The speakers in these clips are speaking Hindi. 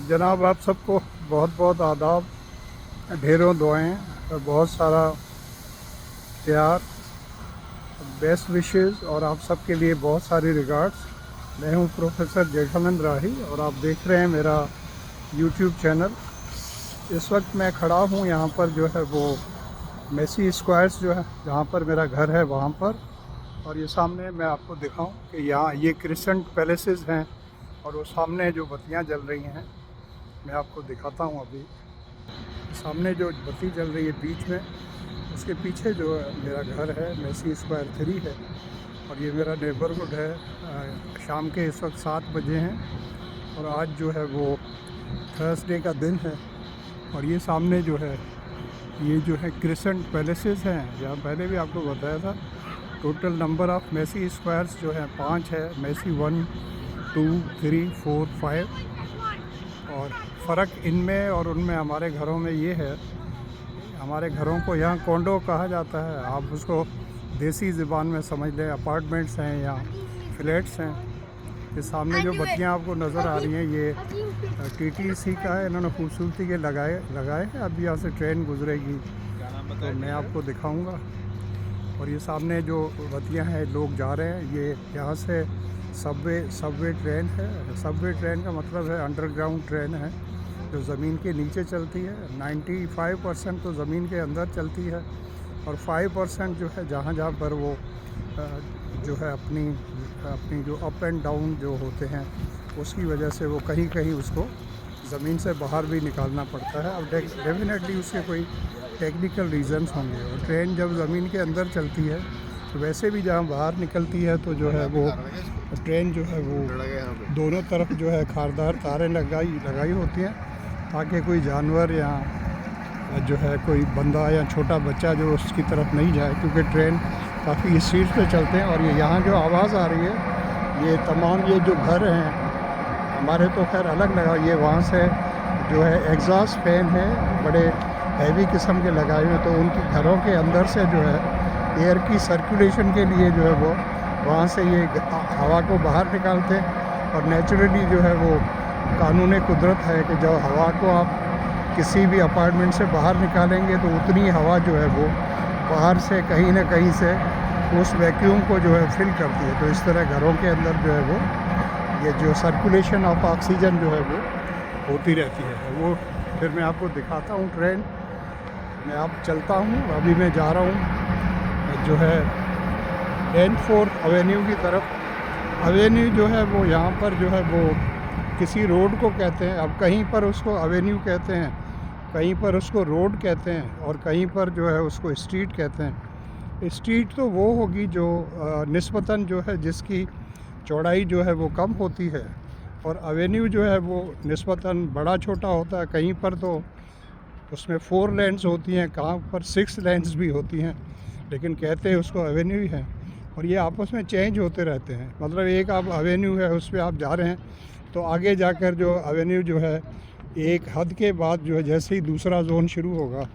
जनाब आप सबको बहुत बहुत आदाब, ढेरों दुआएं और बहुत सारा प्यार, बेस्ट विशेस और आप सबके लिए बहुत सारी रिगार्ड्स। मैं हूं प्रोफेसर जेठानंद राही और आप देख रहे हैं मेरा यूट्यूब चैनल। इस वक्त मैं खड़ा हूं यहाँ पर जो है वो मेसी स्क्वायर्स जो है जहाँ पर मेरा घर है वहाँ पर। और ये सामने मैं आपको दिखाऊं कि यहाँ ये क्रिसेंट पैलेसेस हैं और वो सामने जो बत्तियाँ जल रही हैं मैं आपको दिखाता हूँ। अभी सामने जो बत्ती जल रही है बीच में, उसके पीछे जो मेरा घर है मेसी स्क्वायर 3 है और ये मेरा नेबरहुड है। शाम के इस वक्त 7 बजे हैं और आज जो है वो थर्सडे का दिन है। और ये सामने जो है ये जो है क्रिसेंट पैलेसेस हैं, जहाँ पहले भी आपको बताया था। Total number of messy squares जो है 5 है, मेसी 1 2 3 4 5। और फ़र्क इनमें और उनमें हमारे घरों में ये है, हमारे घरों को यहाँ कॉन्डो कहा जाता है। आप उसको देसी ज़बान में समझ लें, अपार्टमेंट्स हैं या फ्लैट्स हैं। ये सामने जो बत्तियाँ आपको नज़र आ रही हैं ये टीटीसी का है, इन्होंने खूबसूरती के लगाए हैं। अभी यहाँ से ट्रेन गुजरेगी तो मैं आपको दिखाऊंगा। और ये सामने जो बत्तियाँ हैं लोग जा रहे हैं, ये यहाँ से सबवे ट्रेन है। सबवे ट्रेन का मतलब है अंडरग्राउंड ट्रेन है जो ज़मीन के नीचे चलती है। 95% तो ज़मीन के अंदर चलती है और 5% जो है जहाँ जहाँ पर वो जो है अपनी जो अप एंड डाउन जो होते हैं उसकी वजह से वो कहीं कहीं उसको ज़मीन से बाहर भी निकालना पड़ता है। अब डेफिनेटली उसके कोई टेक्निकल रीज़न्स होंगे। और ट्रेन जब ज़मीन के अंदर चलती है तो वैसे भी जहाँ बाहर निकलती है तो जो है वो ट्रेन जो है वो दोनों तरफ जो है खारदार तारें लगाई होती हैं ताकि कोई जानवर या जो है कोई बंदा या छोटा बच्चा जो उसकी तरफ नहीं जाए, क्योंकि ट्रेन काफ़ी स्पीड पे चलते हैं। और ये यहाँ जो आवाज़ आ रही है ये तमाम ये जो घर हैं हमारे तो खैर अलग लगा, ये वहाँ से जो है एग्जॉस्ट फैन है बड़े हैवी किस्म के लगाए हुए, तो उनके घरों के अंदर से जो है एयर की सर्कुलेशन के लिए जो है वो वहाँ से ये हवा को बाहर निकालते हैं। और नेचुरली जो है वो कानून कुदरत है कि जब हवा को आप किसी भी अपार्टमेंट से बाहर निकालेंगे तो उतनी हवा जो है वो बाहर से कहीं ना कहीं से उस वैक्यूम को जो है फिल करती है। तो इस तरह घरों के अंदर जो है वो ये जो सर्कुलेशन ऑफ ऑक्सीजन जो है वो होती रहती है। वो फिर मैं आपको दिखाता हूँ ट्रेन। मैं अब चलता हूँ, अभी मैं जा रहा हूँ जो है डेनफोर्थ एवेन्यू की तरफ। एवेन्यू जो है वो यहाँ पर जो है वो किसी रोड को कहते हैं। अब कहीं पर उसको एवेन्यू कहते हैं, कहीं पर उसको रोड कहते हैं और कहीं पर जो है उसको स्ट्रीट कहते हैं। स्ट्रीट तो वो होगी जो निस्बतन जो है जिसकी चौड़ाई जो है वो कम होती है, और एवेन्यू जो है वो निस्बतन बड़ा छोटा होता है। कहीं पर तो उसमें 4 लेन्स होती हैं, कहाँ पर 6 लेन्स भी होती हैं, लेकिन कहते हैं उसको एवेन्यू ही है। और ये आपस में चेंज होते रहते हैं। मतलब एक आप एवेन्यू है उस पर आप जा रहे हैं तो आगे जाकर जो एवेन्यू जो है एक हद के बाद जो है जैसे ही दूसरा जोन शुरू होगा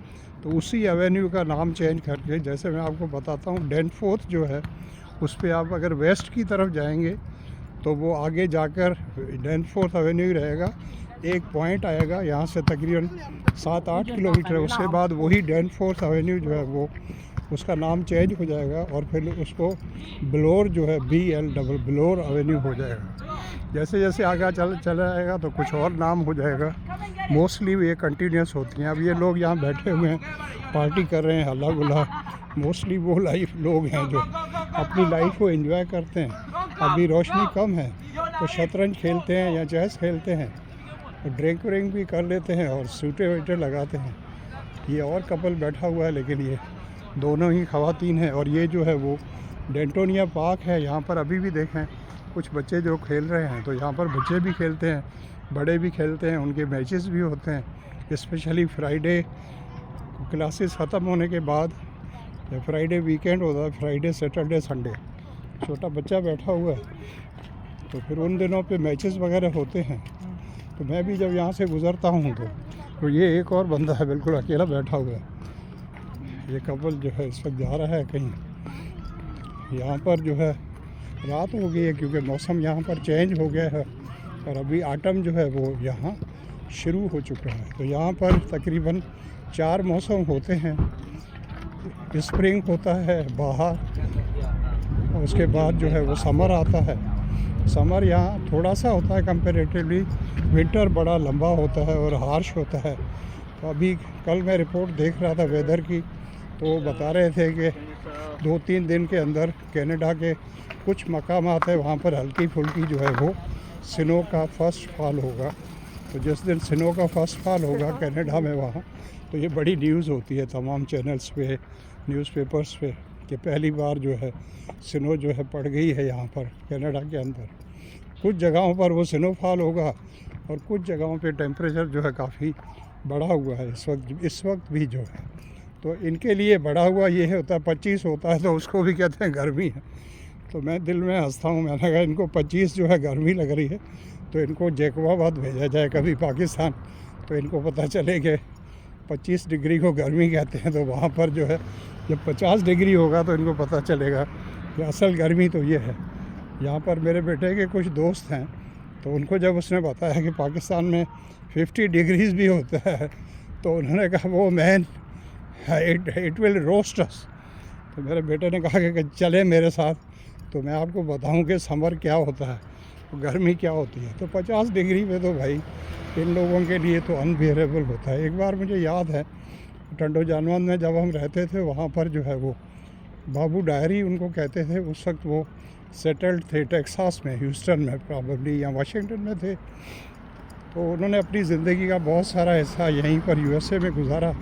तो उसी एवेन्यू का नाम चेंज करके, जैसे मैं आपको बताता हूँ डेनफोर्थ जो है उस पर आप अगर वेस्ट की तरफ जाएंगे तो वो आगे जाकर डेनफोर्थ एवेन्यू ही रहेगा। एक पॉइंट आएगा यहाँ से तकरीबन 7-8 किलोमीटर, उसके बाद वही डेनफोर्थ एवेन्यू जो है वो उसका नाम चेंज हो जाएगा और फिर उसको ब्लोर जो है ब्लोर एवेन्यू हो जाएगा। जैसे जैसे आगे चला जाएगा तो कुछ और नाम हो जाएगा। मोस्टली ये कंटिन्यूस होती हैं। अब ये लोग यहाँ बैठे हुए हैं, पार्टी कर रहे हैं, हल्ला गुल्ला। मोस्टली वो लाइफ लोग हैं जो अपनी लाइफ को एंजॉय करते हैं। अभी रोशनी कम है तो शतरंज खेलते हैं या चेस खेलते हैं, तो ड्रिंक व्रिंक भी कर लेते हैं और सूटे वेटे लगाते हैं। ये और कपल बैठा हुआ है लेकिन ये दोनों ही ख़वातीन हैं। और ये जो है वो डेंटोनिया पार्क है, यहाँ पर अभी भी देखें कुछ बच्चे जो खेल रहे हैं। तो यहाँ पर बच्चे भी खेलते हैं, बड़े भी खेलते हैं, उनके मैचेस भी होते हैं। स्पेशली फ्राइडे क्लासेस ख़त्म होने के बाद या फ्राइडे वीकेंड होता है, फ्राइडे सैटरडे संडे, छोटा बच्चा बैठा हुआ है तो फिर उन दिनों पे मैचेस वगैरह होते हैं। तो मैं भी जब यहाँ से गुज़रता हूँ तो ये एक और बंदा है बिल्कुल अकेला बैठा हुआ है। ये कपल जो है इस वक्त जा रहा है कहीं। यहाँ पर जो है रात हो गई है क्योंकि मौसम यहाँ पर चेंज हो गया है और अभी आटम जो है वो यहाँ शुरू हो चुका है। तो यहाँ पर तकरीबन 4 मौसम होते हैं। स्प्रिंग होता है बाहर, और उसके बाद जो है वो समर आता है। समर यहाँ थोड़ा सा होता है कंपैरेटिवली, विंटर बड़ा लंबा होता है और हार्श होता है। तो अभी कल मैं रिपोर्ट देख रहा था वेदर की, तो वो बता रहे थे कि 2-3 दिन के अंदर कनाडा के कुछ मकामात है वहाँ पर हल्की फुल्की जो है वो स्नो का फर्स्ट फॉल होगा। तो जिस दिन स्नो का फर्स्ट फॉल होगा कनाडा में वहाँ, तो ये बड़ी न्यूज़ होती है तमाम चैनल्स पे, न्यूज़पेपर्स पे, कि पहली बार जो है स्नो जो है पड़ गई है यहाँ पर कनाडा के अंदर। कुछ जगहों पर वो स्नोफॉल होगा और कुछ जगहों पे टेम्परेचर जो है काफ़ी बढ़ा हुआ है इस वक्त भी जो है। तो इनके लिए बढ़ा हुआ ये होता है 25 होता है तो उसको भी कहते हैं गर्मी है। तो मैं दिल में हंसता हूँ, मैंने कहा इनको 25 जो है गर्मी लग रही है तो इनको जैकोबाबाद भेजा जाए कभी पाकिस्तान, तो इनको पता चले कि 25 डिग्री को गर्मी कहते हैं। तो वहाँ पर जो है जब 50 डिग्री होगा तो इनको पता चलेगा कि असल गर्मी तो ये है। यहाँ पर मेरे बेटे के कुछ दोस्त हैं, तो उनको जब उसने बताया कि पाकिस्तान में 50 डिग्रीज भी होता है, तो उन्होंने कहा वो मैन इट विल रोस्ट अस। तो मेरे बेटे ने कहा कि चले मेरे साथ, तो मैं आपको बताऊं कि समर क्या होता है, तो गर्मी क्या होती है। तो 50 डिग्री पे तो भाई इन लोगों के लिए तो अनबियरेबल होता है। एक बार मुझे याद है टंडो जानवन में जब हम रहते थे, वहाँ पर जो है वो बाबू डायरी उनको कहते थे, उस वक्त वो सेटल्ड थे टेक्सास में, ह्यूस्टन में प्रॉबेबली, या वाशिंगटन में थे। तो उन्होंने अपनी ज़िंदगी का बहुत सारा हिस्सा यहीं पर यूएसए में गुजारा।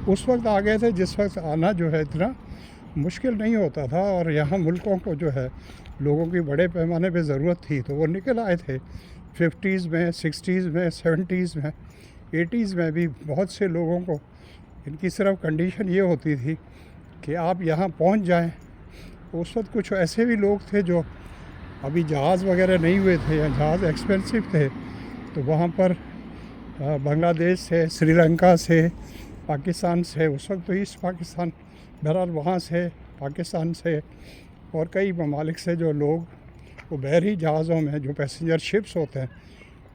उस वक्त आ गए थे जिस वक्त आना जो है इतना मुश्किल नहीं होता था, और यहाँ मुल्कों को जो है लोगों की बड़े पैमाने पे ज़रूरत थी, तो वो निकल आए थे 50s में, 60s में, 70s में, 80s में भी। बहुत से लोगों को इनकी सिर्फ कंडीशन ये होती थी कि आप यहाँ पहुँच जाएं। उस वक्त कुछ ऐसे भी लोग थे जो अभी जहाज़ वगैरह नहीं हुए थे या जहाज़ एक्सपेंसिव थे, तो वहाँ पर बांग्लादेश से, श्रीलंका से, पाकिस्तान से, उस वक्त तो ईस्ट पाकिस्तान, बहरहाल वहाँ से, पाकिस्तान से और कई ममालिक से जो लोग वो बहरी जहाज़ों में, जो पैसेंजर शिप्स होते हैं,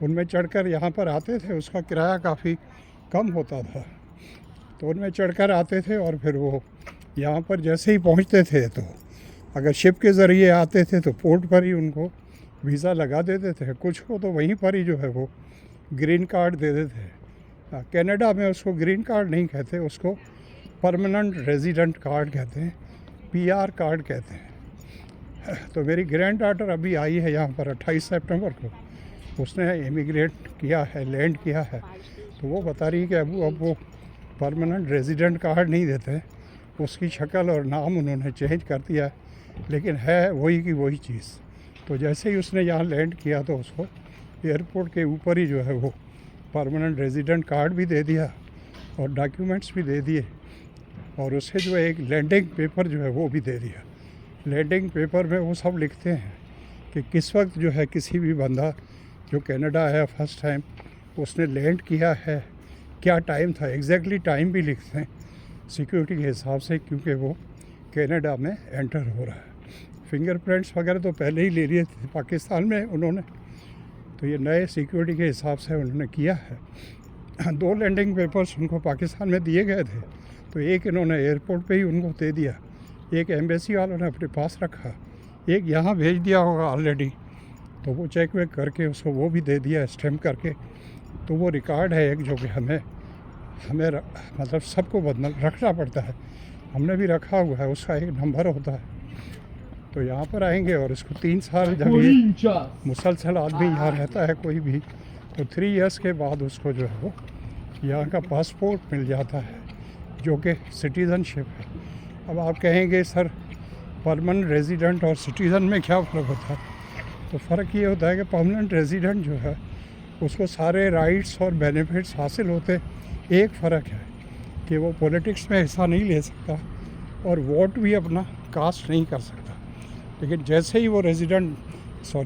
उनमें चढ़कर यहाँ पर आते थे। उसका किराया काफ़ी कम होता था, तो उनमें चढ़कर आते थे और फिर वो यहाँ पर जैसे ही पहुँचते थे, तो अगर शिप के ज़रिए आते थे तो पोर्ट पर ही उनको वीज़ा लगा देते थे। कुछ को तो वहीं पर ही जो है वो ग्रीन कार्ड दे देते थे। कनाडा में उसको ग्रीन कार्ड नहीं कहते, उसको परमानेंट रेजिडेंट कार्ड कहते हैं, पीआर कार्ड कहते हैं। तो मेरी ग्रैंड डॉटर अभी आई है यहाँ पर 28 सितंबर को, उसने इमिग्रेट किया है, लैंड किया है। तो वो बता रही कि अब वो परमानेंट रेजिडेंट कार्ड नहीं देते, उसकी शक्ल और नाम उन्होंने चेंज कर दिया है, लेकिन है वही की वही चीज़। तो जैसे ही उसने यहाँ लैंड किया तो उसको एयरपोर्ट के ऊपर ही जो है वो परमानेंट रेजिडेंट कार्ड भी दे दिया और डॉक्यूमेंट्स भी दे दिए, और उसे जो है एक लैंडिंग पेपर जो है वो भी दे दिया। लैंडिंग पेपर में वो सब लिखते हैं कि किस वक्त जो है किसी भी बंदा जो कनाडा आया फर्स्ट टाइम, उसने लैंड किया है, क्या टाइम था, एग्जैक्टली टाइम भी लिखते हैं सिक्योरिटी के हिसाब से, क्योंकि वो कनाडा में एंटर हो रहा है। फिंगरप्रिंट्स वगैरह तो पहले ही ले लिए थे पाकिस्तान में उन्होंने, तो ये नए सिक्योरिटी के हिसाब से उन्होंने किया है। 2 लैंडिंग पेपर्स उनको पाकिस्तान में दिए गए थे, तो एक इन्होंने एयरपोर्ट पे ही उनको दे दिया, एक एम्बेसी वालों ने अपने पास रखा, एक यहाँ भेज दिया होगा ऑलरेडी, तो वो चेक वेक करके उसको वो भी दे दिया स्टैम्प करके। तो वो रिकॉर्ड है एक जो कि हमें मतलब सबको रखना पड़ता है, हमने भी रखा हुआ है, उसका एक नंबर होता है। तो यहाँ पर आएंगे और इसको 3 साल जब ये मुसलसल आदमी यहाँ रहता है कोई भी, तो 3 इयर्स के बाद उसको जो है वो यहाँ का पासपोर्ट मिल जाता है, जो कि सिटीज़नशिप है। अब आप कहेंगे सर परमानेंट रेजिडेंट और सिटीज़न में क्या फ़र्क होता है? तो फ़र्क ये होता है कि परमानेंट रेजिडेंट जो है उसको सारे राइट्स और बेनिफिट्स हासिल होते। एक फ़र्क है कि वो पॉलिटिक्स में हिस्सा नहीं ले सकता और वोट भी अपना कास्ट नहीं कर सकता। लेकिन जैसे ही वो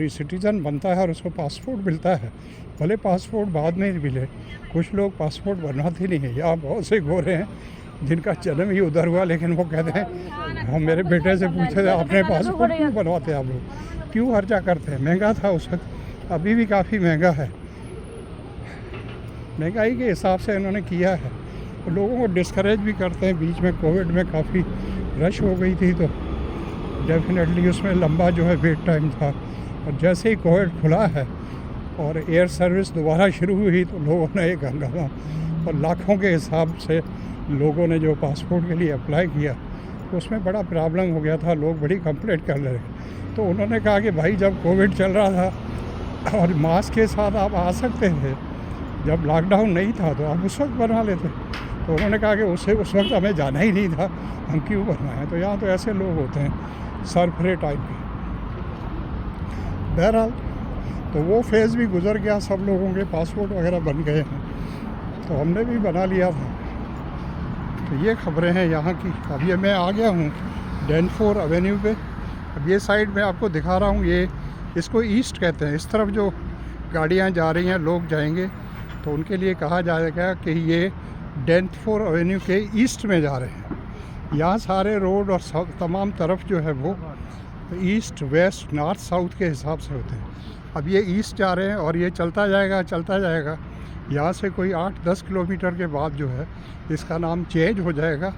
सिटीज़न बनता है और उसको पासपोर्ट मिलता है, भले पासपोर्ट बाद में मिले, कुछ लोग पासपोर्ट बनवाते नहीं हैं। यहाँ बहुत से गोरे हैं जिनका जन्म ही उधर हुआ, लेकिन वो कहते हैं, हम मेरे बेटे से पूछे थे अपने पासपोर्ट क्यों बनवाते हैं आप लोग, क्यों खर्चा करते हैं? महंगा था उस वक्त, अभी भी काफ़ी महंगा है। महंगाई के हिसाब से इन्होंने किया है। तो लोगों को डिस्करेज भी करते हैं। बीच में कोविड में काफ़ी रश हो गई थी, तो डेफिनेटली उसमें लंबा जो है वेट टाइम था। और जैसे ही कोविड खुला है और एयर सर्विस दोबारा शुरू हुई, तो लोगों ने एक हंगामा, और लाखों के हिसाब से लोगों ने जो पासपोर्ट के लिए अप्लाई किया, तो उसमें बड़ा प्रॉब्लम हो गया था। लोग बड़ी कंप्लेंट कर रहे थे। तो उन्होंने कहा कि भाई, जब कोविड चल रहा था और मास्क के साथ आप आ सकते थे, जब लॉकडाउन नहीं था तो आप उस वक्त बनवा लेते। तो उन्होंने कहा कि उस वक्त हमें जाना ही नहीं था, हम क्यों बनवाएं। तो यहाँ तो ऐसे लोग होते हैं सरफरे टाइप के। बहरहाल, तो वो फेज़ भी गुजर गया, सब लोगों के पासपोर्ट वगैरह बन गए हैं, तो हमने भी बना लिया था। तो ये खबरें हैं यहाँ की। अब ये मैं आ गया हूँ डैनफोर एवेन्यू पे। अब ये साइड में आपको दिखा रहा हूँ, ये इसको ईस्ट कहते हैं। इस तरफ जो गाड़ियाँ जा रही हैं, लोग जाएंगे, तो उनके लिए कहा जाएगा कि ये डैनफोर एवेन्यू के ईस्ट में जा रहे हैं। यहाँ सारे रोड और तमाम तरफ जो है वो ईस्ट वेस्ट नॉर्थ साउथ के हिसाब से होते हैं। अब ये ईस्ट जा रहे हैं और ये चलता जाएगा। यहाँ से कोई 8-10 किलोमीटर के बाद जो है इसका नाम चेंज हो जाएगा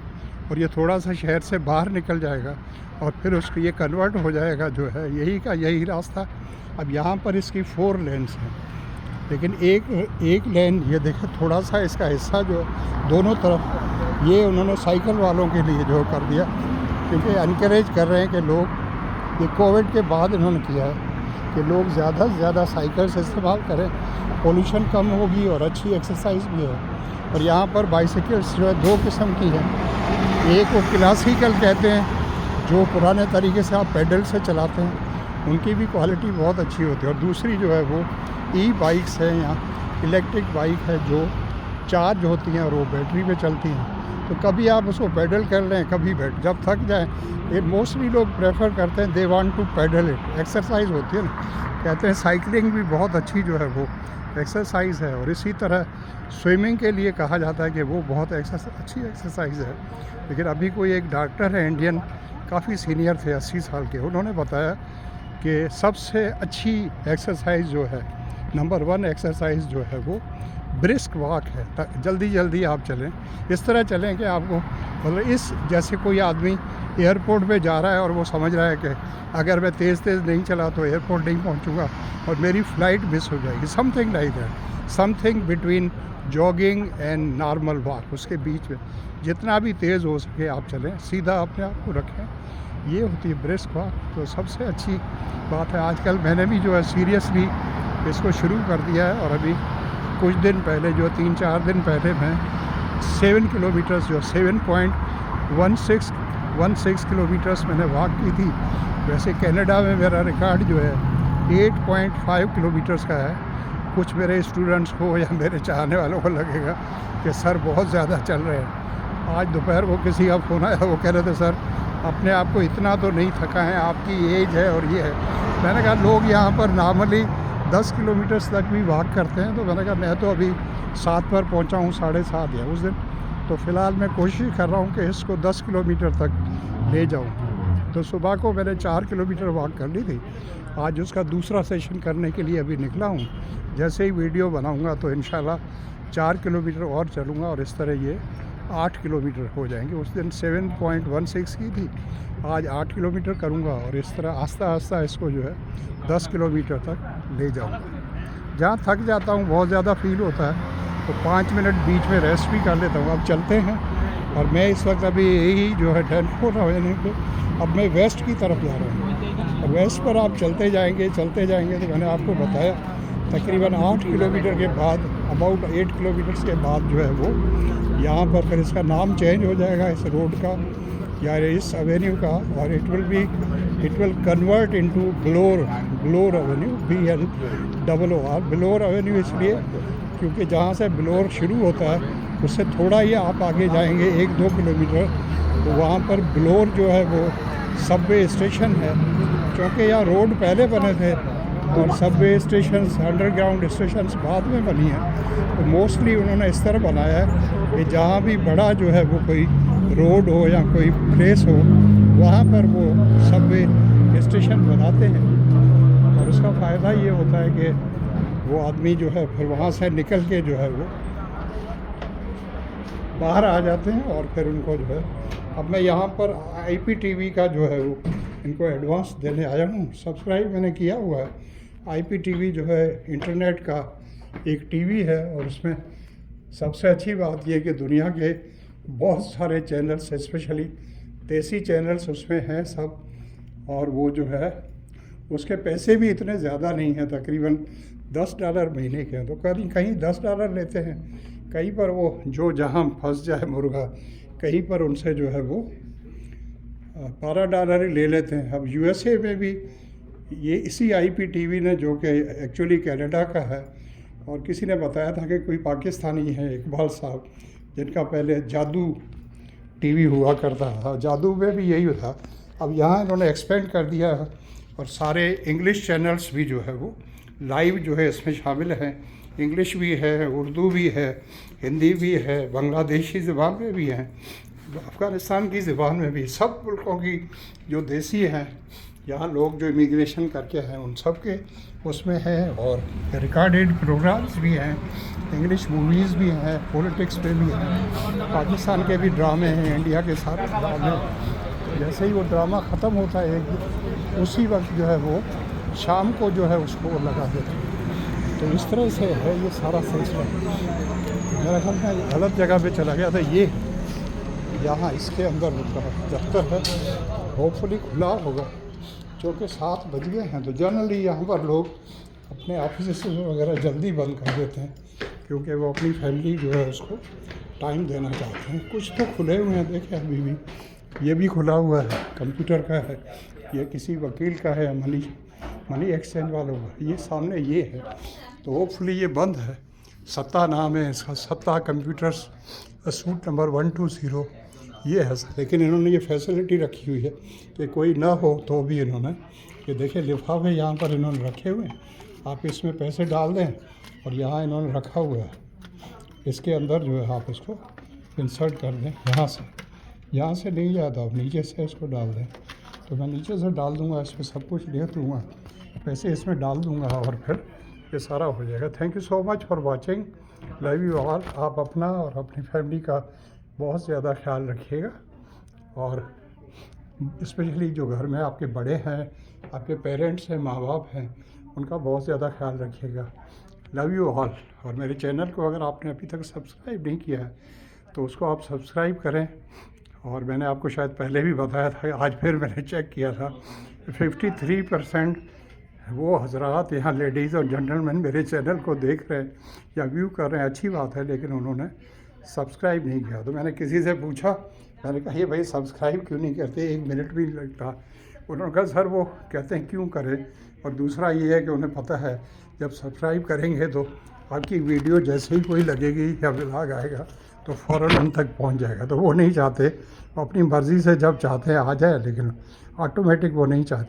और ये थोड़ा सा शहर से बाहर निकल जाएगा और फिर उसको ये कन्वर्ट हो जाएगा जो है यही रास्ता। अब यहाँ पर इसकी 4 लेन्स हैं, लेकिन एक लेन ये देखें, थोड़ा सा इसका हिस्सा जो दोनों तरफ ये उन्होंने साइकिल वालों के लिए जो कर दिया, क्योंकि इनकरेज कर रहे हैं कि लोग, ये कोविड के बाद इन्होंने किया है कि लोग ज़्यादा से ज़्यादा साइकिल से इस्तेमाल करें, पोल्यूशन कम होगी और अच्छी एक्सरसाइज भी है। और यहाँ पर बाइसिकल्स जो है 2 किस्म की हैं। एक वो क्लासिकल कहते हैं, जो पुराने तरीके से आप पैडल से चलाते हैं, उनकी भी क्वालिटी बहुत अच्छी होती है। और दूसरी जो है वो बाइक्स हैं, यहाँ इलेक्ट्रिक बाइक है जो चार्ज होती हैं और वो बैटरी पे चलती हैं। तो कभी आप उसको पैडल कर लें, कभी जब थक जाएं। ये मोस्टली लोग प्रेफर करते हैं, they want to pedal it. Exercise होती है ना, कहते हैं साइकिलिंग भी बहुत अच्छी जो है वो एक्सरसाइज है। और इसी तरह स्विमिंग के लिए कहा जाता है कि वो बहुत अच्छी एक्सरसाइज है। लेकिन अभी कोई एक डॉक्टर है इंडियन, काफ़ी सीनियर थे, 80 साल के, उन्होंने बताया कि सबसे अच्छी एक्सरसाइज जो है, नंबर 1 एक्सरसाइज जो है वो ब्रिस्क वॉक है। जल्दी आप चलें, इस तरह चलें कि आपको मतलब जैसे कोई आदमी एयरपोर्ट पे जा रहा है और वो समझ रहा है कि अगर मैं तेज़ नहीं चला तो एयरपोर्ट नहीं पहुंचूंगा और मेरी फ़्लाइट मिस हो जाएगी। Something like that, something between jogging and normal walk. उसके बीच में जितना भी तेज़ हो सके आप चलें, सीधा अपने आप को रखें, ये होती है ब्रिस्क वॉक। तो सबसे अच्छी बात है। आजकल मैंने भी जो है सीरियसली इसको शुरू कर दिया है। और अभी कुछ दिन पहले, जो 3-4 दिन पहले, मैं 7 किलोमीटर्स जो 7.16 किलोमीटर्स मैंने वॉक की थी। वैसे कनाडा में मेरा रिकॉर्ड जो है 8.5 किलोमीटर्स का है। कुछ मेरे स्टूडेंट्स को या मेरे चाहने वालों को लगेगा कि सर बहुत ज़्यादा चल रहे हैं। आज दोपहर को किसी का फ़ोन आया, वो कह रहे थे सर अपने आप को इतना तो नहीं थका है, आपकी एज है और ये है। मैंने कहा लोग यहाँ पर नॉर्मली 10 किलोमीटर्स तक भी वॉक करते हैं। तो मैंने कहा मैं तो अभी 7 पर पहुँचा हूँ, 7.5 है उस दिन। तो फ़िलहाल मैं कोशिश कर रहा हूँ कि इसको 10 किलोमीटर तक ले जाऊँ। तो सुबह को मैंने 4 किलोमीटर वॉक कर ली थी। आज उसका दूसरा सेशन करने के लिए अभी निकला हूँ। जैसे ही वीडियो बनाऊँगा तो इंशाल्लाह 4 किलोमीटर और चलूँगा और इस तरह ये 8 किलोमीटर हो जाएंगे। उस दिन 7.16 की थी, आज 8 किलोमीटर करूँगा और इस तरह आस्ता इसको जो है 10 किलोमीटर तक ले जाऊँगा। जहाँ थक जाता हूँ, बहुत ज़्यादा फील होता है, तो 5 मिनट बीच में रेस्ट भी कर लेता हूँ। अब चलते हैं। और मैं इस वक्त अभी यही जो है डैनफोर एवेन्यू पे, अब मैं वेस्ट की तरफ जा रहा हूँ। और वेस्ट पर आप चलते जाएंगे तो मैंने आपको बताया तकरीबन 8 किलोमीटर के बाद, अबाउट 8 किलोमीटर्स के बाद जो है वो यहाँ पर फिर इसका नाम चेंज हो जाएगा इस रोड का या इस एवेन्यू का। और it will convert into Bloor avenue, BLOOR। Bloor avenue इसलिए क्योंकि जहाँ से ब्लोर शुरू होता है उससे थोड़ा ही आप आगे जाएंगे 1-2 किलोमीटर, तो वहाँ पर ब्लोर जो है वो सबवे स्टेशन है। क्योंकि यहाँ रोड पहले बने थे और सबवे स्टेशंस, अंडरग्राउंड स्टेशंस बाद में बनी हैं। तो मोस्टली उन्होंने इस तरह बनाया है कि जहाँ भी बड़ा जो है वो कोई रोड हो या कोई प्लेस हो, वहाँ पर वो सबवे स्टेशन बनाते हैं। और उसका फ़ायदा ये होता है कि वो आदमी जो है फिर वहाँ से निकल के जो है वो बाहर आ जाते हैं और फिर उनको जो है, अब मैं यहाँ पर IPTV का जो है वो इनको एडवांस देने आया हूँ। सब्सक्राइब मैंने किया हुआ है। IPTV जो है इंटरनेट का एक टीवी है और उसमें सबसे अच्छी बात यह कि दुनिया के बहुत सारे चैनल्स, स्पेशली देसी चैनल्स उसमें हैं सब। और वो जो है उसके पैसे भी इतने ज़्यादा नहीं हैं, तकरीबन $10 महीने के हैं। तो कहीं कहीं $10 लेते हैं, कहीं पर वो जो जहाँ फंस जाए मुर्गा, कहीं पर उनसे जो है वो $12 ही ले लेते हैं। अब USA में भी ये इसी IPTV ने, जो कि एक्चुअली कनाडा का है, और किसी ने बताया था कि कोई पाकिस्तानी है इकबाल साहब, जिनका पहले जादू TV हुआ करता था, जादू में भी यही था। अब यहाँ इन्होंने एक्सपेंड कर दिया है और सारे इंग्लिश चैनल्स भी जो है वो लाइव जो है इसमें शामिल हैं। इंग्लिश भी है, उर्दू भी है, हिंदी भी है, बांग्लादेशी ज़बान में भी हैं, अफ़गानिस्तान की ज़बान में भी, सब मुल्कों की जो देसी हैं यहाँ लोग जो इमिग्रेशन करके हैं उन सब के उसमें है। और रिकॉर्डेड प्रोग्राम्स भी हैं, इंग्लिश मूवीज़ भी हैं, पॉलिटिक्स पे भी हैं, पाकिस्तान के भी ड्रामे हैं, इंडिया के सारे ड्रामे। जैसे ही वो ड्रामा ख़त्म होता है एक दिन, उसी वक्त जो है वो शाम को जो है उसको वो लगा देते हैं। तो इस तरह से है ये सारा सिलसिला। मेरा ख्याल में गलत जगह पे चला गया था। ये यहाँ इसके अंदर उनका दफ्तर है, होपफुली खुला होगा, क्योंकि 7 बज गए हैं। तो जनरली यहाँ पर लोग अपने ऑफिस वगैरह जल्दी बंद कर देते हैं, क्योंकि वो अपनी फैमिली जो है उसको टाइम देना चाहते हैं। कुछ तो खुले हुए हैं, देखें अभी भी ये भी खुला हुआ है, कंप्यूटर का है, ये किसी वकील का है, मनी एक्सचेंज वालों का। ये सामने ये है, तो होपफुली ये बंद है। सत्ता नाम है इसका, सत्ता कंप्यूटर्स, सूट नंबर 120 ये है। लेकिन इन्होंने ये फैसिलिटी रखी हुई है कि कोई ना हो तो भी इन्होंने, ये देखिए लिफाफे यहाँ पर इन्होंने रखे हुए हैं, आप इसमें पैसे डाल दें और यहाँ इन्होंने रखा हुआ है, इसके अंदर जो है आप इसको इंसर्ट कर दें। यहाँ से नहीं जाता, आप नीचे से इसको डाल दें। तो मैं नीचे से डाल दूँगा, इसमें सब कुछ ले दूँगा, पैसे इसमें डाल दूँगा और फिर ये सारा हो जाएगा। Thank you so much for watching, love you all. आप अपना और अपनी फैमिली का बहुत ज़्यादा ख्याल रखिएगा, और स्पेशली जो घर में आपके बड़े हैं, आपके पेरेंट्स हैं, माँ बाप हैं, उनका बहुत ज़्यादा ख्याल रखिएगा। Love you all. और मेरे चैनल को अगर आपने अभी तक सब्सक्राइब नहीं किया है तो उसको आप सब्सक्राइब करें। और मैंने आपको शायद पहले भी बताया था, आज फिर मैंने चेक किया था, 53% वो हजरात यहाँ लेडीज़ और जेंटलमैन मेरे चैनल को देख रहे हैं या व्यू कर रहे हैं, अच्छी बात है, लेकिन उन्होंने सब्सक्राइब नहीं किया। तो मैंने किसी से पूछा, मैंने कहा ये भाई सब्सक्राइब क्यों नहीं करते, 1 मिनट भी नहीं लगता। उन्होंने कहा सर वो कहते हैं क्यों करें, और दूसरा ये है कि उन्हें पता है जब सब्सक्राइब करेंगे तो आपकी वीडियो जैसे ही कोई लगेगी या व्लॉग आएगा तो फ़ौरन उन तक पहुंच जाएगा। तो वो नहीं चाहते, वो अपनी मर्ज़ी से जब चाहते हैं आ जाए, लेकिन ऑटोमेटिक वो नहीं चाहते।